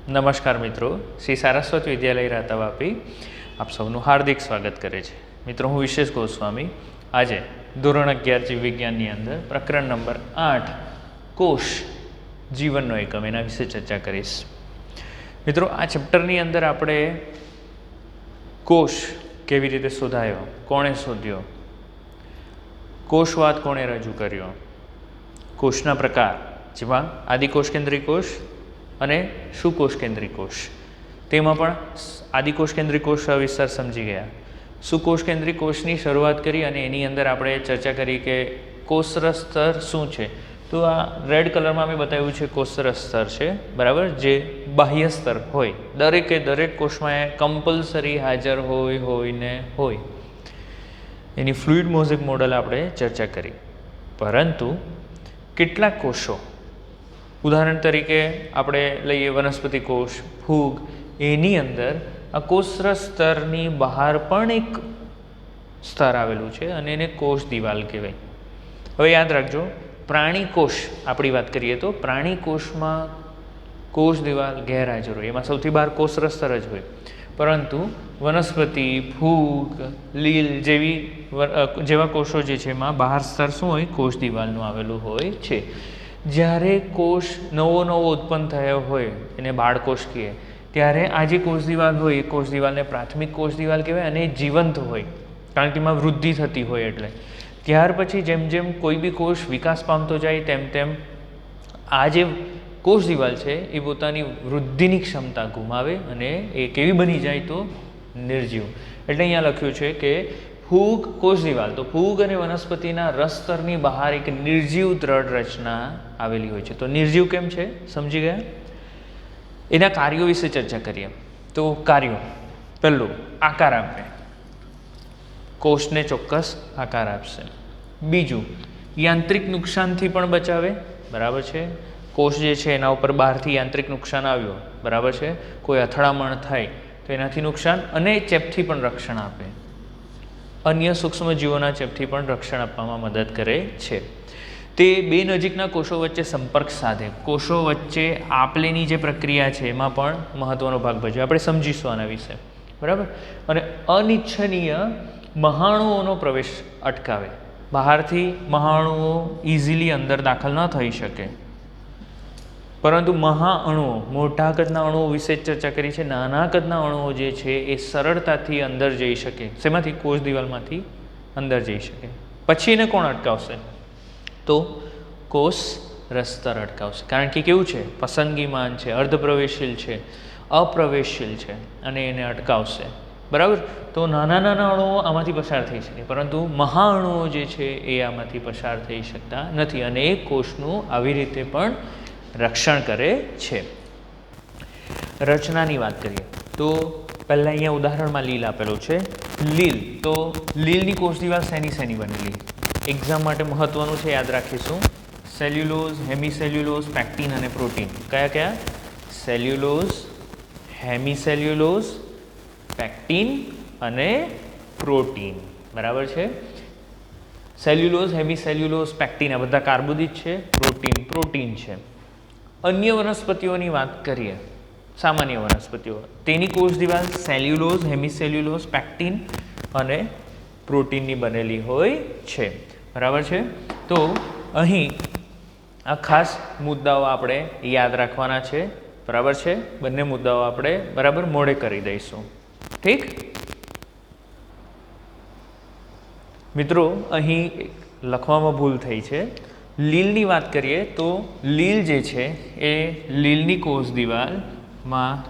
નમસ્કાર મિત્રો, શ્રી સારસ્વત વિદ્યાલય રાતા વાપી આપ સૌનું હાર્દિક સ્વાગત કરે છે. મિત્રો, હું વિશેષ ગોસ્વામી આજે ધોરણ 11 જીવ વિજ્ઞાનની અંદર પ્રકરણ નંબર 8 કોષ જીવનનો એકમ એના વિશે ચર્ચા કરીશ. મિત્રો, આ ચેપ્ટરની અંદર આપણે કોષ કેવી રીતે શોધાયો, કોણે શોધ્યો, કોષવાદ કોણે રજૂ કર્યો, કોષના પ્રકાર જેમાં આદિકોષ કેન્દ્રી કોષ અને સુકોષ કેન્દ્રી કોષ, તેમાં પણ આદિકોષ કેન્દ્રી કોષ સવિસ્તાર સમજી ગયા. સુકોષ કેન્દ્રી કોષની શરૂઆત કરી અને એની અંદર આપણે ચર્ચા કરી કે કોષરસ સ્તર શું છે. તો આ રેડ કલરમાં મેં બતાવ્યું છે કોષરસ સ્તર છે, બરાબર, જે બાહ્ય સ્તર હોય, દરેક કોષમાં એ કમ્પલસરી હાજર હોય. એની ફ્લુઇડ મોઝેક મોડલ આપણે ચર્ચા કરી. પરંતુ કેટલાક કોષો, ઉદાહરણ તરીકે આપણે લઈએ વનસ્પતિ કોષ, ફૂગ, એની અંદર આ કોષરસ સ્તરની બહાર પણ એક સ્તર આવેલું છે અને એને કોષ દિવાલ કહેવાય. હવે યાદ રાખજો, પ્રાણી કોષ આપણી વાત કરીએ તો પ્રાણી કોષમાં કોષ દિવાલ ગેરહાજર હોય, એમાં સૌથી બહાર કોષરસ સ્તર જ હોય. પરંતુ વનસ્પતિ, ફૂગ, લીલ જેવા કોષો જે છે એમાં બહાર સ્તર શું હોય, કોષ દિવાલનું આવેલું હોય છે. જ્યારે કોષ નવો ઉત્પન્ન થયો હોય એને બાળકોષ કહીએ, ત્યારે આ જે કોષ દિવાલ હોય એ કોષ દિવાલને પ્રાથમિક કોષ દિવાલ કહેવાય અને એ જીવંત હોય, કારણ કે એમાં વૃદ્ધિ થતી હોય. એટલે ત્યાર પછી જેમ જેમ કોઈ બી કોષ વિકાસ પામતો જાય તેમ આ જે કોષ દિવાલ છે એ પોતાની વૃદ્ધિની ક્ષમતા ગુમાવે અને એ કેવી બની જાય તો નિર્જીવ. એટલે અહીંયા લખ્યું છે કે ફૂગ કોષ દિવાલ, તો ફૂગ અને વનસ્પતિના રસ સ્તરની બહાર એક નિર્જીવ દ્રઢ રચના આવેલી હોય છે. તો નિર્જીવ કેમ છે સમજી ગયા? એના કાર્યો વિશે ચર્ચા કરીએ. તો કાર્યો, પહેલું આકાર આપે, કોષને ચોક્કસ આકાર આપશે. બીજું, યાંત્રિક નુકસાનથી પણ બચાવે, બરાબર છે. કોષ જે છે એના ઉપર બહારથી યાંત્રિક નુકસાન આવ્યો, બરાબર છે, કોઈ અથડામણ થાય તો એનાથી નુકસાન, અને ચેપથી પણ રક્ષણ આપે. અન્ય સૂક્ષ્મ જીવોના ચેપથી પણ રક્ષણ આપવામાં મદદ કરે છે. તે બે નજીકના કોષો વચ્ચે સંપર્ક સાધે, કોષો વચ્ચે આપલેની જે પ્રક્રિયા છે એમાં પણ મહત્વનો ભાગ ભજવે. આપણે સમજીશું આના વિશે, બરાબર. અને અનિચ્છનીય મહાણુઓનો પ્રવેશ અટકાવે, બહારથી મહાણુઓ ઇઝીલી અંદર દાખલ ન થઈ શકે. પરંતુ મહાઅણુઓ, મોટા કદના અણુઓ વિશે ચર્ચા કરી છે. નાના કદના અણુઓ જે છે એ સરળતાથી અંદર જઈ શકે. શેમાંથી? કોષ દિવાલમાંથી અંદર જઈ શકે. પછી એને કોણ અટકાવશે? તો કોષ રસસ્તર અટકાવશે. કારણ કે કેવું છે, પસંદગીમાન છે, અર્ધપ્રવેશશીલ છે, અપ્રવેશશીલ છે, અને એને અટકાવશે, બરાબર. તો નાના અણુઓ આમાંથી પસાર થઈ શકે, પરંતુ મહાઅણુઓ જે છે એ આમાંથી પસાર થઈ શકતા નથી, અને એ કોષનું આવી રીતે પણ રક્ષણ કરે છે. રચનાની વાત કરીએ તો પહેલાં અહીંયા ઉદાહરણમાં લીલ આપેલું છે. લીલ, તો લીલની કોષ દિવાલ શેની બનેલી? એક્ઝામ માટે મહત્વનું છે, યાદ રાખીશું. સેલ્યુલોઝ, હેમિસેલ્યુલોઝ, પેક્ટિન અને પ્રોટીન. કયા? સેલ્યુલોઝ, હેમિસેલ્યુલોઝ, પેક્ટિન અને પ્રોટીન, બરાબર છે. સેલ્યુલોઝ, હેમિસેલ્યુલોઝ, પેક્ટિન આ બધા કાર્બોદિત છે, પ્રોટીન છે. અન્ય વનસ્પતિઓની વાત કરીએ, સામાન્ય વનસ્પતિઓ, તેની કોષ દિવાલ સેલ્યુલોઝ, હેમિસેલ્યુલોઝ, પેક્ટિન અને પ્રોટીનની બનેલી હોય છે, બરાબર છે. તો અહીં આ ખાસ મુદ્દાઓ આપણે યાદ રાખવાના છે, બરાબર છે. બંને મુદ્દાઓ આપણે બરાબર મોડે કરી દઈશું, ઠીક મિત્રો. અહીં લખવામાં ભૂલ થઈ છે. લીલની વાત કરીએ તો લીલ જે છે એ લીલની કોષ દિવાલમાં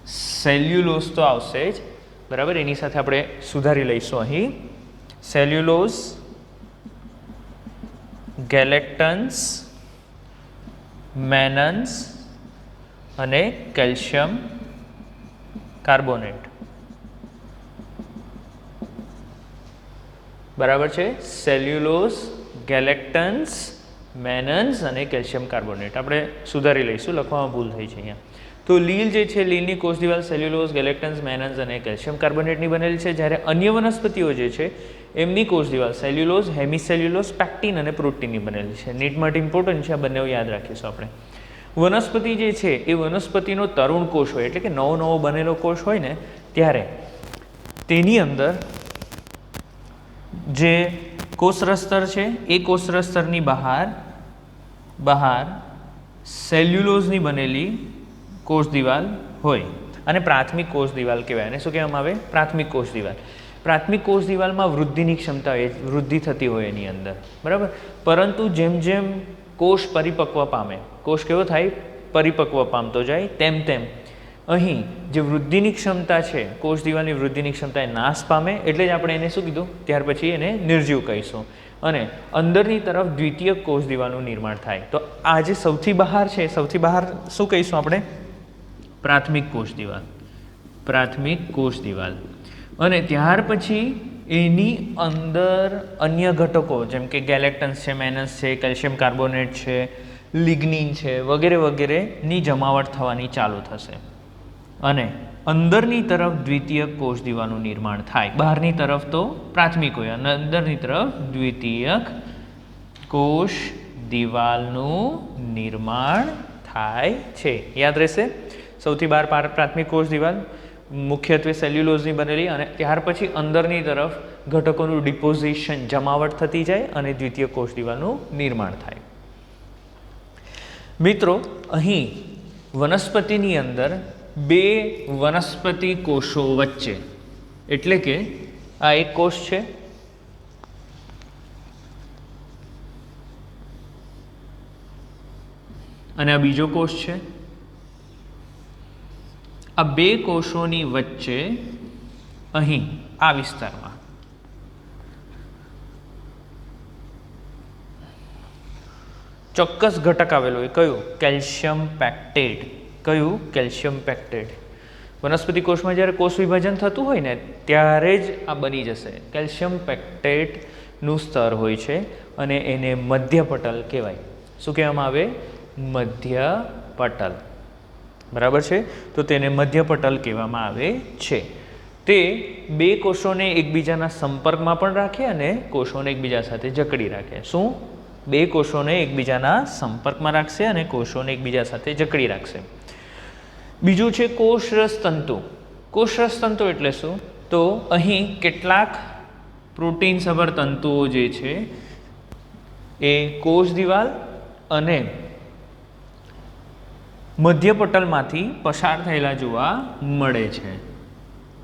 સેલ્યુલોઝ તો આવશે જ, બરાબર. એની સાથે આપણે સુધારી લઈશું અહીં સેલ્યુલોઝ, ગેલેક્ટન્સ, મેનન્સ અને કેલ્શિયમ કાર્બોનેટ, બરાબર છે. સેલ્યુલોઝ, ગેલેક્ટન્સ, મેનન્સ અને કેલ્શિયમ કાર્બોનેટ આપણે સુધારી લઈશું, લખવામાં ભૂલ થઈ છે અહીંયા. તો લીલ જે છે, લીલની કોષ દિવાલ સેલ્યુલોઝ, ગેલેક્ટન્સ, મેનન્સ અને કેલ્શિયમ કાર્બોનેટની બનેલી છે. જ્યારે અન્ય વનસ્પતિઓ જે છે એમની કોષ દિવાલ સેલ્યુલોઝ, હેમિસેલ્યુલોઝ, પેક્ટિન અને પ્રોટીનની બનેલી છે. નીટ માટે ઇમ્પોર્ટન્ટ છે, આ બંને યાદ રાખીશું આપણે. વનસ્પતિ જે છે એ વનસ્પતિનો તરુણ કોષ હોય, એટલે કે નવો નવો બનેલો કોષ હોય ને ત્યારે તેની અંદર જે કોષરસ્તર છે એ કોષરસ્તરની બહાર સેલ્યુલોઝની બનેલી કોષ દિવાલ હોય અને પ્રાથમિક કોષ દિવાલ કહેવાય. અને શું કહેવામાં આવે? પ્રાથમિક કોષ દિવાલ. પ્રાથમિક કોષ દિવાલમાં વૃદ્ધિની ક્ષમતા હોય, વૃદ્ધિ થતી હોય એની અંદર, બરાબર. પરંતુ જેમ જેમ કોષ પરિપક્વ પામે, કોષ કેવો થાય? પરિપક્વ પામતો જાય, તેમ તેમ અહીં જે વૃદ્ધિની ક્ષમતા છે, કોષ દિવાલની વૃદ્ધિની ક્ષમતા એ નાશ પામે. એટલે જ આપણે એને શું કીધું? ત્યાર પછી એને નિર્જીવ કહીશું. અને અંદરની તરફ દ્વિતીયક કોષ દિવાલનું નિર્માણ થાય. તો આ જે સૌથી બહાર છે, સૌથી બહાર શું કહીશું આપણે? પ્રાથમિક કોષ દિવાલ. પ્રાથમિક કોષ દિવાલ. અને ત્યાર પછી એની અંદર અન્ય ઘટકો જેમ કે ગેલેક્ટન્સ છે, મેનસ છે, કેલ્શિયમ કાર્બોનેટ છે, લિગ્નિન છે, વગેરે વગેરેની જમાવટ થવાની ચાલુ થશે અને અંદરની તરફ દ્વિતીયક કોષ દિવાલનું નિર્માણ થાય. બહારની તરફ તો પ્રાથમિક હોય અને અંદરની તરફ દ્વિતીયક કોષ દિવાલનું નિર્માણ થાય છે. યાદ રહેશે? સૌથી બહાર પ્રાથમિક કોષ દિવાલ, મુખ્યત્વે સેલ્યુલોઝની બનેલી, અને ત્યાર પછી અંદરની તરફ ઘટકોનું ડિપોઝિશન, જમાવટ થતી જાય અને દ્વિતીય કોષ દિવાલનું નિર્માણ થાય. મિત્રો, અહીં વનસ્પતિની અંદર બે વનસ્પતિ કોષો વચ્ચે, એટલે કે આ એક કોષ છે અને આ બીજો કોષ છે. આ બે કોષોની વચ્ચે અહીં આ વિસ્તારમાં ચોક્કસ ઘટક આવેલો હોય. કયું? Calcium pectate. કયું? Calcium pectate. વનસ્પતિ કોષમાં જ્યારે કોષ વિભાજન થતું હોય ને ત્યારે જ આ બની જશે. કેલ્શિયમ પેક્ટેટનું સ્તર હોય છે અને એને મધ્યપટલ કહેવાય. શું કહેવામાં આવે? મધ્યપટલ. બરાબર છે? તો તેને મધ્યપટલ કહેવામાં આવે છે. તે બે કોષોને એકબીજાના સંપર્કમાં પણ રાખે અને કોષોને એકબીજા સાથે જકડી રાખે. શું? બે કોષોને એકબીજાના સંપર્કમાં રાખશે અને કોષોને એકબીજા સાથે જકડી રાખશે. બીજું છે કોષરસ તંતુ. કોષરસ તંતુ એટલે શું? તો અહીં કેટલાક પ્રોટીનસભર તંતુઓ જે છે એ કોષ દિવાલ અને મધ્યપટલમાંથી પસાર થયેલા જોવા મળે છે.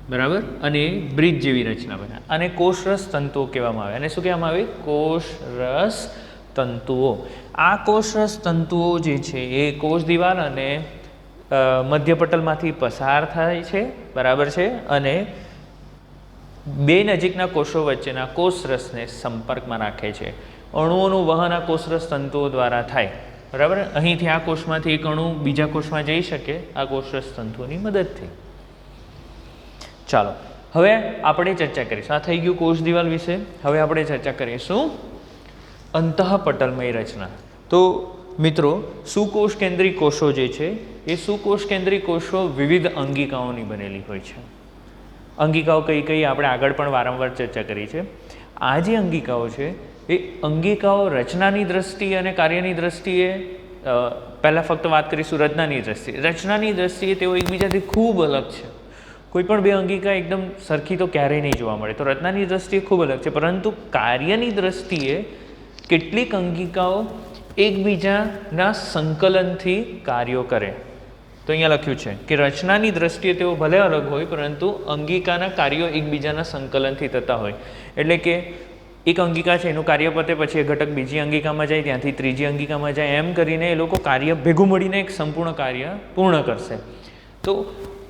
બરાબર? અને બ્રિજ જેવી રચના બને. અને કોષરસ તંતુઓ કહેવામાં આવે. અને શું કહેવામાં આવે? કોષરસ તંતુઓ. આ કોષરસ તંતુઓ જે છે એ કોષ દિવાલ અને મધ્યપટલમાંથી પસાર થાય છે. બરાબર છે? અને બે નજીકના કોષો વચ્ચેના કોષરસને સંપર્કમાં રાખે છે. અણુઓનું વહન આ કોષરસ તંતુઓ દ્વારા થાય. બરાબર? અહીંથી આ કોષમાંથી એક અણુ બીજા કોષમાં જઈ શકે આ કોષરસ તંતુઓની મદદથી. ચાલો, હવે આપણે ચર્ચા કરીશું. આ થઈ ગયું કોષ દિવાલ વિશે. હવે આપણે ચર્ચા કરીશું અંતઃપટલમય રચના. તો મિત્રો, સુકોષ કેન્દ્રી કોષો જે છે એ સુકોષ કેન્દ્રી કોષો વિવિધ અંગિકાઓની બનેલી હોય છે. અંગિકાઓ કઈ કઈ આપણે આગળ પણ વારંવાર ચર્ચા કરી છે. આ જે અંગિકાઓ છે એ અંગિકાઓ રચનાની દ્રષ્ટિએ અને કાર્યની દ્રષ્ટિએ પહેલાં ફક્ત વાત કરીશું રચનાની દ્રષ્ટિએ. રચનાની દ્રષ્ટિએ તેઓ એકબીજાથી ખૂબ અલગ છે. કોઈ પણ બે અંગિકા એકદમ સરખી તો ક્યારેય નહીં જોવા મળે. તો રચનાની દ્રષ્ટિએ ખૂબ અલગ છે, પરંતુ કાર્યની દ્રષ્ટિએ કેટલીક અંગિકાઓ એકબીજાના સંકલનથી કાર્યો કરે. તો અહીંયા લખ્યું છે કે રચનાની દ્રષ્ટિએ તેઓ ભલે અલગ હોય પરંતુ અંગિકાના કાર્યો એકબીજાના સંકલનથી થતા હોય. એટલે કે એક અંગિકા છે એનું કાર્ય પતે પછી એ ઘટક બીજી અંગિકામાં જાય, ત્યાંથી ત્રીજી અંગિકામાં જાય, એમ કરીને એ લોકો કાર્ય ભેગું મળીને એક સંપૂર્ણ કાર્ય પૂર્ણ કરશે. તો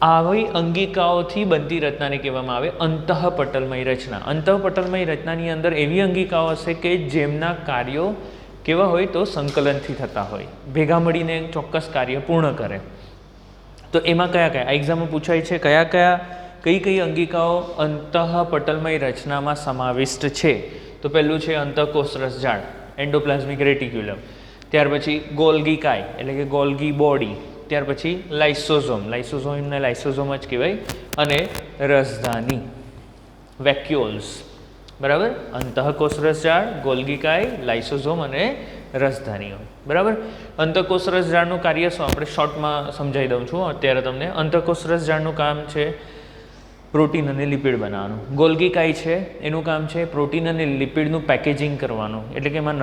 આવી અંગિકાઓથી બનતી રચનાને કહેવામાં આવે અંતઃપટલમય રચના. અંતઃપટલમય રચનાની અંદર એવી અંગિકાઓ હશે કે જેમના કાર્યો કેવા હોય તો સંકલનથી થતા હોય, ભેગા મળીને ચોક્કસ કાર્ય પૂર્ણ કરે. તો એમાં કયા કયા એક્ઝામમાં પૂછાય છે? કઈ કઈ અંગિકાઓ અંતઃપટલમય રચનામાં સમાવિષ્ટ છે? તો પહેલું છે અંતઃકોષરસ જાળ, એન્ડોપ્લાઝમિક રેટિક્યુલમ. ત્યાર પછી ગોલ્ગી કાય એટલે કે ગોલ્ગી બોડી. ત્યાર પછી લાઇસોઝોમ, લાઇસોઝોમને લાઇસોઝોમ જ કહેવાય. અને રસધાની, વેક્યુલ્સ. બરાબર? અંતઃકોષરસ જાળ, ગોલ્ગી કાય, લાઇસોઝોમ અને રસધાનીઓ, બરાબર. અંતઃકોષ રસ ઝાડનું કાર્ય શું આપણે શોર્ટમાં સમજાવી દઉં છું અત્યારે તમને. અંતઃકોષ રસ ઝાડનું કામ છે પ્રોટીન અને લિપિડ બનાવવાનું. ગોલ્ગી કાય છે એનું કામ છે પ્રોટીન અને લિપિડનું પેકેજિંગ કરવાનું, એટલે કે એમાં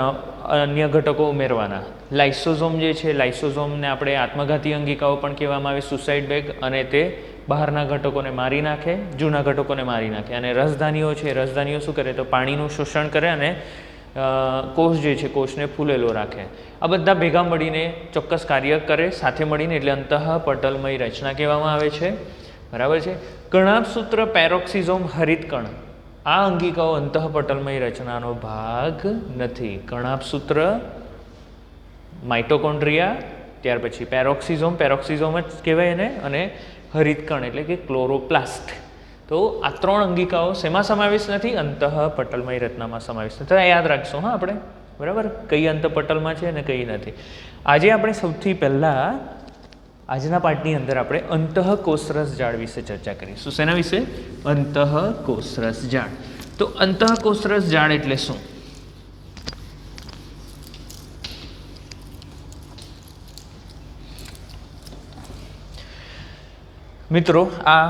અન્ય ઘટકો ઉમેરવાના. લાઇસોઝોમ જે છે, લાઇસોઝોમને આપણે આત્મઘાતી અંગિકાઓ પણ કહેવામાં આવે, સુસાઇડ બેગ, અને તે બહારના ઘટકોને મારી નાખે, જૂના ઘટકોને મારી નાખે. અને રસધાનીઓ છે, રસધાનીઓ શું કરે તો પાણીનું શોષણ કરે અને કોષ જે છે કોષને ફૂલેલો રાખે. આ બધા ભેગા મળીને ચોક્કસ કાર્ય કરે સાથે મળીને, એટલે અંતઃપટલમય રચના કહેવામાં આવે છે, બરાબર છે. કણાભસૂત્ર, પેરોક્સિઝોમ, હરિતકણ આ અંગિકાઓ અંતઃપટલમય રચનાનો ભાગ નથી. કણાભસૂત્ર, માઇટોકોન્ડ્રિયા, ત્યાર પછી પેરોક્સિઝોમ, પેરોક્સિઝોમ જ કહેવાય એને, અને હરિતકણ એટલે કે ક્લોરોપ્લાસ્ટ. તો આ ત્રણ અંગિકાઓ શેમાં સમાવેશ નથી? અંતઃપટલમય રચનામાં સમાવેશ નથી. તો યાદ રાખશું હા આપણે, બરાબર, કઈ અંતઃપટલમાં છે અને કઈ નથી. આજે આપણે સૌથી પહેલાં આજના પાઠની અંદર આપણે અંતઃકોષરસ ઝાડ વિશે ચર્ચા કરીશું. શેના વિશે? અંતઃકોષરસ ઝાડ. તો અંતઃકોષરસ ઝાડ એટલે શું? મિત્રો, આ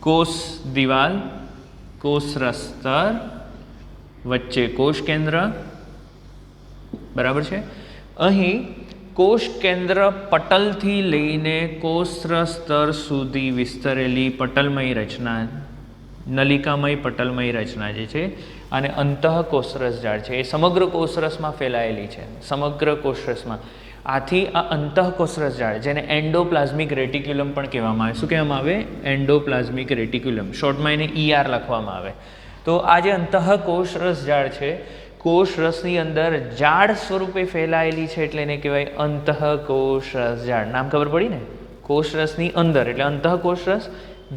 કોષ દિવાલ, કોષરસ સ્તર, વચ્ચે કોષ કેન્દ્ર, બરાબર છે. અહીં કોષ કેન્દ્ર પટલથી લઈને કોષરસ સ્તર સુધી વિસ્તરેલી પટલમય રચના, નલિકામય પટલમય રચના જે છે અને અંતઃકોષરસ ઝાડ છે એ સમગ્ર કોષરસમાં ફેલાયેલી છે, સમગ્ર કોષરસમાં. આથી આ અંતઃકોષરસ ઝાડ, જેને એન્ડોપ્લાઝમિક રેટિક્યુલમ પણ કહેવામાં આવે. શું કહેવામાં આવે? એન્ડોપ્લાઝમિક રેટિક્યુલમ, શોર્ટમાં એને ER લખવામાં આવે. તો આ જે અંતઃકોષરસ ઝાડ છે, કોષરસની અંદર ઝાડ સ્વરૂપે ફેલાયેલી છે, એટલે એને કહેવાય અંતઃકોષરસ ઝાડ. નામ ખબર પડી ને? કોષરસની અંદર એટલે અંતઃકોષરસ,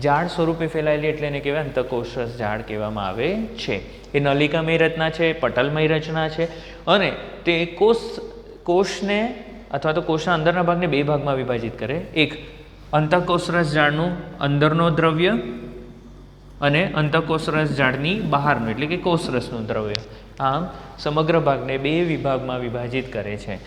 ઝાડ સ્વરૂપે ફેલાયેલી એટલે એને કહેવાય અંતઃકોષરસ ઝાડ કહેવામાં આવે છે. એ નલિકામય રચના છે, પટલમય રચના છે, અને તે કોષને અથવા તો કોષના અંદરના ભાગને બે ભાગમાં વિભાજિત કરે. એક અંતઃકોષરસ ઝાડનું અંદરનો દ્રવ્ય અને અંતઃકોષરસ ઝાડની બહારનું એટલે કે કોષરસનું દ્રવ્ય. આમ સમગ્ર ભાગને બે વિભાગમાં વિભાજિત કરે છે.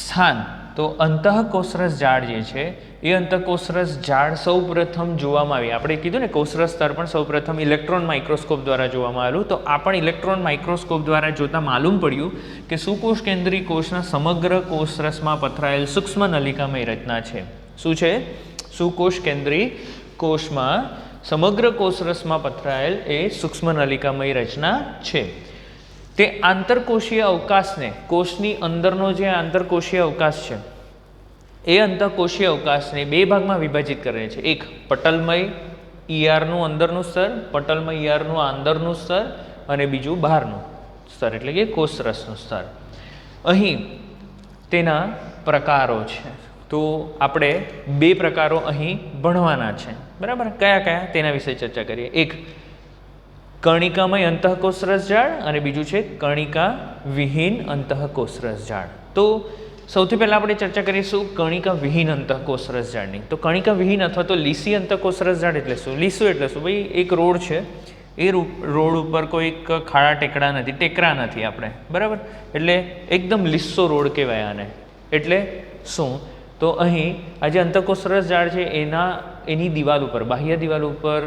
સ્થાન તો અંતઃકોષરસ ઝાડ જે છે એ અંતઃકોષરસ ઝાડ સૌપ્રથમ જોવામાં આવી, આપણે કીધું ને કોષરસ સ્તર પણ સૌપ્રથમ ઇલેક્ટ્રોન માઇક્રોસ્કોપ દ્વારા જોવામાં આવેલું. તો આ પણ ઇલેક્ટ્રોન માઇક્રોસ્કોપ દ્વારા જોતાં માલુમ પડ્યું કે સુકોષ કેન્દ્રી કોષના સમગ્ર કોષરસમાં પથરાયેલ સૂક્ષ્મ નલિકામય રચના છે. શું છે? સુકોષ કેન્દ્રી કોષમાં સમગ્ર કોષરસમાં પથરાયેલ એ સૂક્ષ્મ નલિકામય રચના છે. તે આંતરકોષીય અવકાશને, કોષની અંદરનો જે આંતરકોષીય અવકાશ છે એ અંતઃકોષીય અવકાશને બે ભાગમાં વિભાજિત કરે છે. એક પટલમય ERનું અંદરનું સ્તર, પટલમય ERનું અંદરનું સ્તર, અને બીજું બહારનું સ્તર એટલે કે કોષરસનું સ્તર. અહીં તેના પ્રકારો છે. તો આપણે બે પ્રકારો અહીં ભણવાના છે, બરાબર. કયા કયા તેના વિશે ચર્ચા કરીએ. એક કર્ણિકામય અંતઃકોષરસ ઝાડ અને બીજું છે કર્ણિકા વિહીન અંતઃકોષરસ ઝાડ. તો સૌથી પહેલાં આપણે ચર્ચા કરીશું કર્ણિકા વિહીન અંતઃકોષરસ ઝાડની. તો કર્ણિકા વિહીન અથવા તો લીસી અંતઃકોષરસ ઝાડ એટલે શું? લીસું એટલે શું? ભાઈ એક રોડ છે, એ રોડ ઉપર કોઈ ખાડા ટેકડા નથી, ટેકરા નથી આપણે, બરાબર. એટલે એકદમ લીસો રોડ કહેવાય આને. એટલે શું? તો અહીં આ જે અંતઃકોષરસ ઝાડ છે એની દિવાલ ઉપર, બાહ્ય દિવાલ ઉપર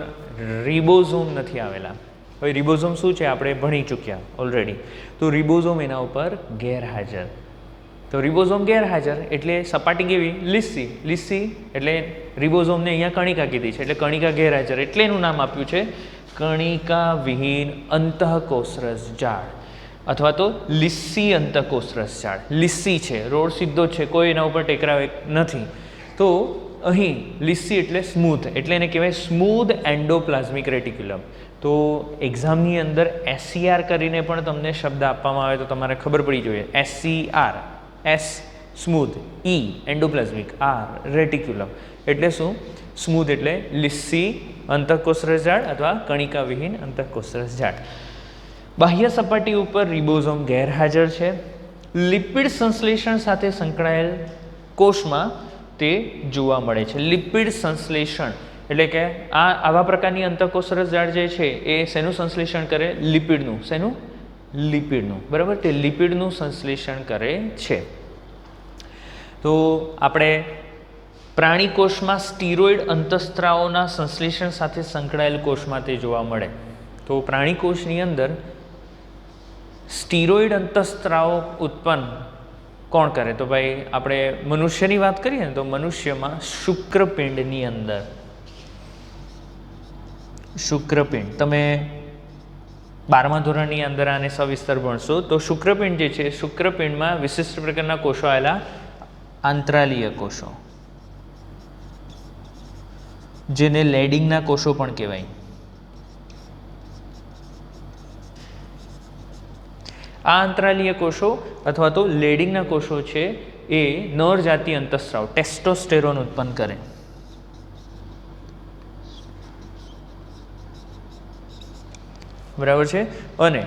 રિબોઝોમ નથી આવેલા. હવે રિબોઝોમ શું છે આપણે ભણી ચૂક્યા ઓલરેડી. તો રિબોઝોમ એના ઉપર ગેરહાજર. તો રિબોઝોમ ગેરહાજર એટલે સપાટી કેવી? લીસી. લીસી એટલે રિબોઝોમને અહીંયા કણિકા કીધી છે એટલે કણિકા ગેરહાજર, એટલે એનું નામ આપ્યું છે કણિકા વિહીન અંતઃકોષરસ ઝાડ અથવા તો લીસી અંતઃકોષરસ ઝાડ. લીસી છે, રોડ સીધો છે, કોઈ એના ઉપર ટેકરા નથી. તો અહીં લીસી એટલે સ્મૂથ, એટલે એને કહેવાય સ્મૂધ એન્ડોપ્લાઝમિક રેટિક્યુલમ. તો એક્ઝામની અંદર SCR કરીને પણ તમને શબ્દ આપવામાં આવે તો તમારે ખબર પડી જોઈએ. SCR, S smooth, E endoplasmic, R reticulum. એટલે શું? સ્મૂધ એટલે લીસી અંતઃકોષરસ ઝાડ અથવા કણિકા વિહીન અંતઃકોષરસ ઝાડ. બાહ્ય સપાટી ઉપર રિબોઝોમ ગેરહાજર છે. લિપિડ સંશ્લેષણ સાથે સંકળાયેલ કોષમાં તે જોવા મળે છે. લિપિડ સંશ્લેષણ એટલે કે આવા પ્રકારની અંતઃકોષરસ ઝાડ જે છે એ શેનું સંશ્લેષણ કરે? લિપિડનું. શેનું? લિપિડનું, બરાબર, તે લિપિડનું સંશ્લેષણ કરે છે. તો આપણે પ્રાણી કોષમાં સ્ટીરોઇડ અંતઃસ્ત્રાવોના સંશ્લેષણ સાથે સંકળાયેલ કોષમાં તે જોવા મળે. તો પ્રાણી કોષની અંદર સ્ટીરોઇડ અંતઃસ્ત્રાવો ઉત્પન્ન કોણ કરે? તો ભાઈ આપણે મનુષ્યની વાત કરીએ ને તો મનુષ્યમાં શુક્રપિંડની અંદર, શુક્રપિંડ, તમે 12મા ધોરણની અંદર આને સવિસ્તર ભણશો. તો શુક્રપિંડ જે છે, શુક્રપિંડમાં વિશિષ્ટ પ્રકારના કોષો આવેલા, આંતરાલીય કોષો, જેને લેડિંગના કોષો પણ કહેવાય. આ આંતરાલીય કોષો અથવા તો લેડિંગના કોષો છે એ નર જાતિ અંતઃસ્રાવ ટેસ્ટોસ્ટેરોન ઉત્પન્ન કરે. બરાબર છે. અને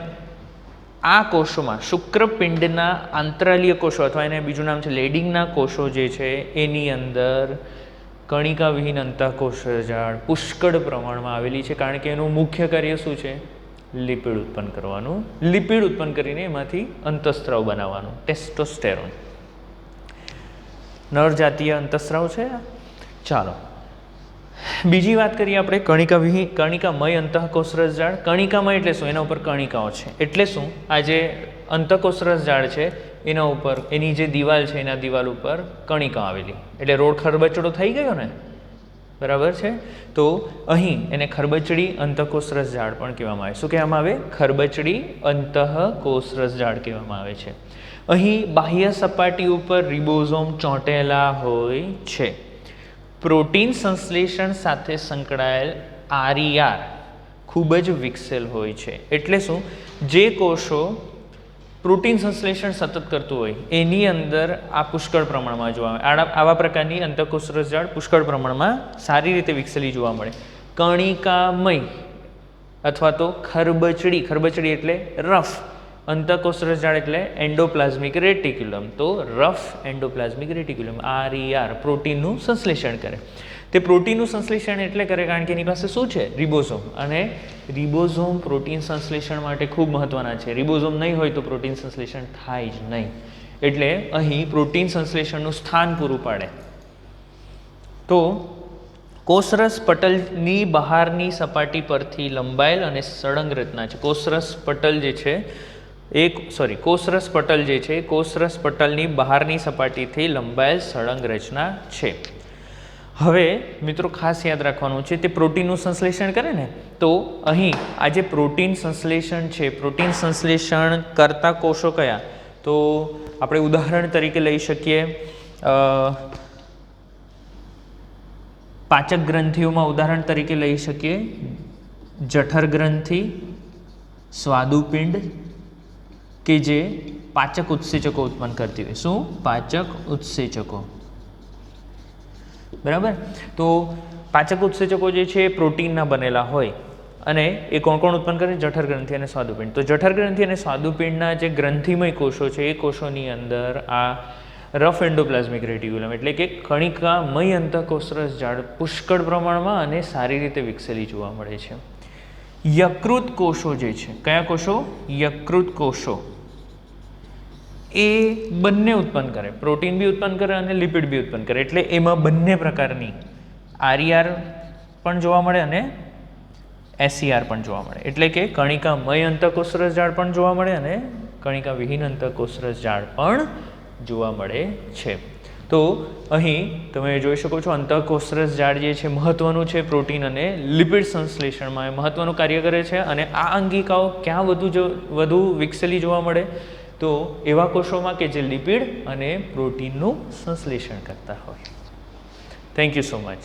આ કોષોમાં શુક્રપિંડના આંતરાલીય કોષો અથવા એને બીજું નામ છે લેડિંગના કોષો જે છે એની અંદર કણિકા વિહીન અંતઃકોષજાળ પુષ્કળ પ્રમાણમાં આવેલી છે. કારણ કે એનું મુખ્ય કાર્ય શું છે? લિપિડ ઉત્પન્ન કરવાનું. લિપિડ ઉત્પન્ન કરીને એમાંથી અંતઃસ્ત્રાવ બનાવવાનું, ટેસ્ટોસ્ટેરોન. નર જાતીય અંતઃસ્ત્રાવ છે. ચાલો બીજી વાત કરીએ આપણે કણિકામય અંતઃકોષરસ જાળ. કણિકામય એટલે શું? એના ઉપર કણિકાઓ છે. એટલે શું? આ જે અંતઃકોષરસ જાળ છે એના ઉપર, એની જે દિવાલ છે એના દિવાલ ઉપર કણિકા આવેલી, એટલે રોડ ખરબચડો થઈ ગયો ને, બરાબર છે. તો અહીં એને ખરબચડી અંતઃકોષરસ જાળ પણ કહેવામાં આવે. શું કહેવામાં આવે? ખરબચડી અંતઃકોષરસ જાળ કહેવામાં આવે છે. અહીં બાહ્ય સપાટી ઉપર રિબોઝોમ ચોંટેલા હોય છે. પ્રોટીન સંશ્લેષણ સાથે સંકળાયેલ RER ખૂબ જ વિકસેલ હોય છે. એટલે શું? જે કોષો પ્રોટીન સંશ્લેષણ સતત કરતું હોય એની અંદર આ પુષ્કળ પ્રમાણમાં જોવા મળે. આવા પ્રકારની અંતઃકોષરસ જાળ પુષ્કળ પ્રમાણમાં સારી રીતે વિકસેલી જોવા મળે. કણિકામય અથવા તો ખરબચડી એટલે રફ, અંતઃકોષરસ જાળ એટલે એન્ડોપ્લાઝમિક રેટિક્યુલમ. તો રફ એન્ડોપ્લાઝમિક રેટિક્યુલમ RER પ્રોટીનનું સંશ્લેષણ કરે. તે પ્રોટીનનું સંશ્લેષણ એટલે કરે કારણ કે એની પાસે શું છે? રિબોઝોમ. અને રિબોઝોમ પ્રોટીન સંશ્લેષણ માટે ખૂબ મહત્વના છે. રિબોઝોમ નહીં હોય તો પ્રોટીન સંશ્લેષણ થાય જ નહીં. એટલે અહીં પ્રોટીન સંશ્લેષણનું સ્થાન પૂરું પાડે. તો કોષરસ પટલની બહારની સપાટી પરથી લંબાયેલ અને સળંગ રચના છે. કોષરસ પટલ જે છે કોષરસ પટલ જે છે કોષરસ પટલની બહારની સપાટીથી લંબાયેલ સળંગ રચના છે. હવે મિત્રો ખાસ યાદ રાખવાનું છે, તે પ્રોટીનનું સંશ્લેષણ કરે ને, તો અહીં આ જે પ્રોટીન સંશ્લેષણ છે, પ્રોટીન સંશ્લેષણ કરતા કોષો કયા? તો આપણે ઉદાહરણ તરીકે લઈ શકીએ પાચક ગ્રંથિઓમાં, ઉદાહરણ તરીકે લઈ શકીએ જઠર ગ્રંથિ, સ્વાદુપિંડ, કે જે પાચક ઉત્સેચકો ઉત્પન્ન કરતી હોય. શું? પાચક ઉત્સેચકો. બરાબર. તો પાચક ઉત્સેચકો જે છે એ પ્રોટીનના બનેલા હોય અને એ કોણ કોણ ઉત્પન્ન કરે? જઠર ગ્રંથિ અને સ્વાદુપિંડ. તો જઠર ગ્રંથિ અને સ્વાદુપિંડના જે ગ્રંથિમય કોષો છે એ કોષોની અંદર આ રફ એન્ડોપ્લાઝમિક રેટિક્યુલમ એટલે કે કણિકામય અંતઃકોષરસ જાળ પુષ્કળ પ્રમાણમાં અને સારી રીતે વિકસેલી જોવા મળે છે. યકૃત કોષો જે છે, કયા કોષો? યકૃત કોષો એ બંને ઉત્પન્ન કરે, પ્રોટીન બી ઉત્પન્ન કરે અને લિપિડ બી ઉત્પન્ન કરે. એટલે એમાં બંને પ્રકારની RER પણ જોવા મળે અને SER પણ જોવા મળે. એટલે કે કણિકામય અંતઃકોષરસ જાળ પણ જોવા મળે અને કણિકા વિહીન અંતઃકોષરસ જાળ પણ જોવા મળે છે. તો અહીં તમે જોઈ શકો છો અંતઃકોષરસ જાળ જે છે મહત્વનું છે પ્રોટીન અને લિપિડ સંશ્લેષણમાં મહત્વનું કાર્ય કરે છે. અને આ અંગિકાઓ ક્યાં વધુ વિકસેલી જોવા મળે? તો એવા કોષોમાં કે જે લિપિડ અને પ્રોટીનનું સંશ્લેષણ કરતા હોય. Thank you so much.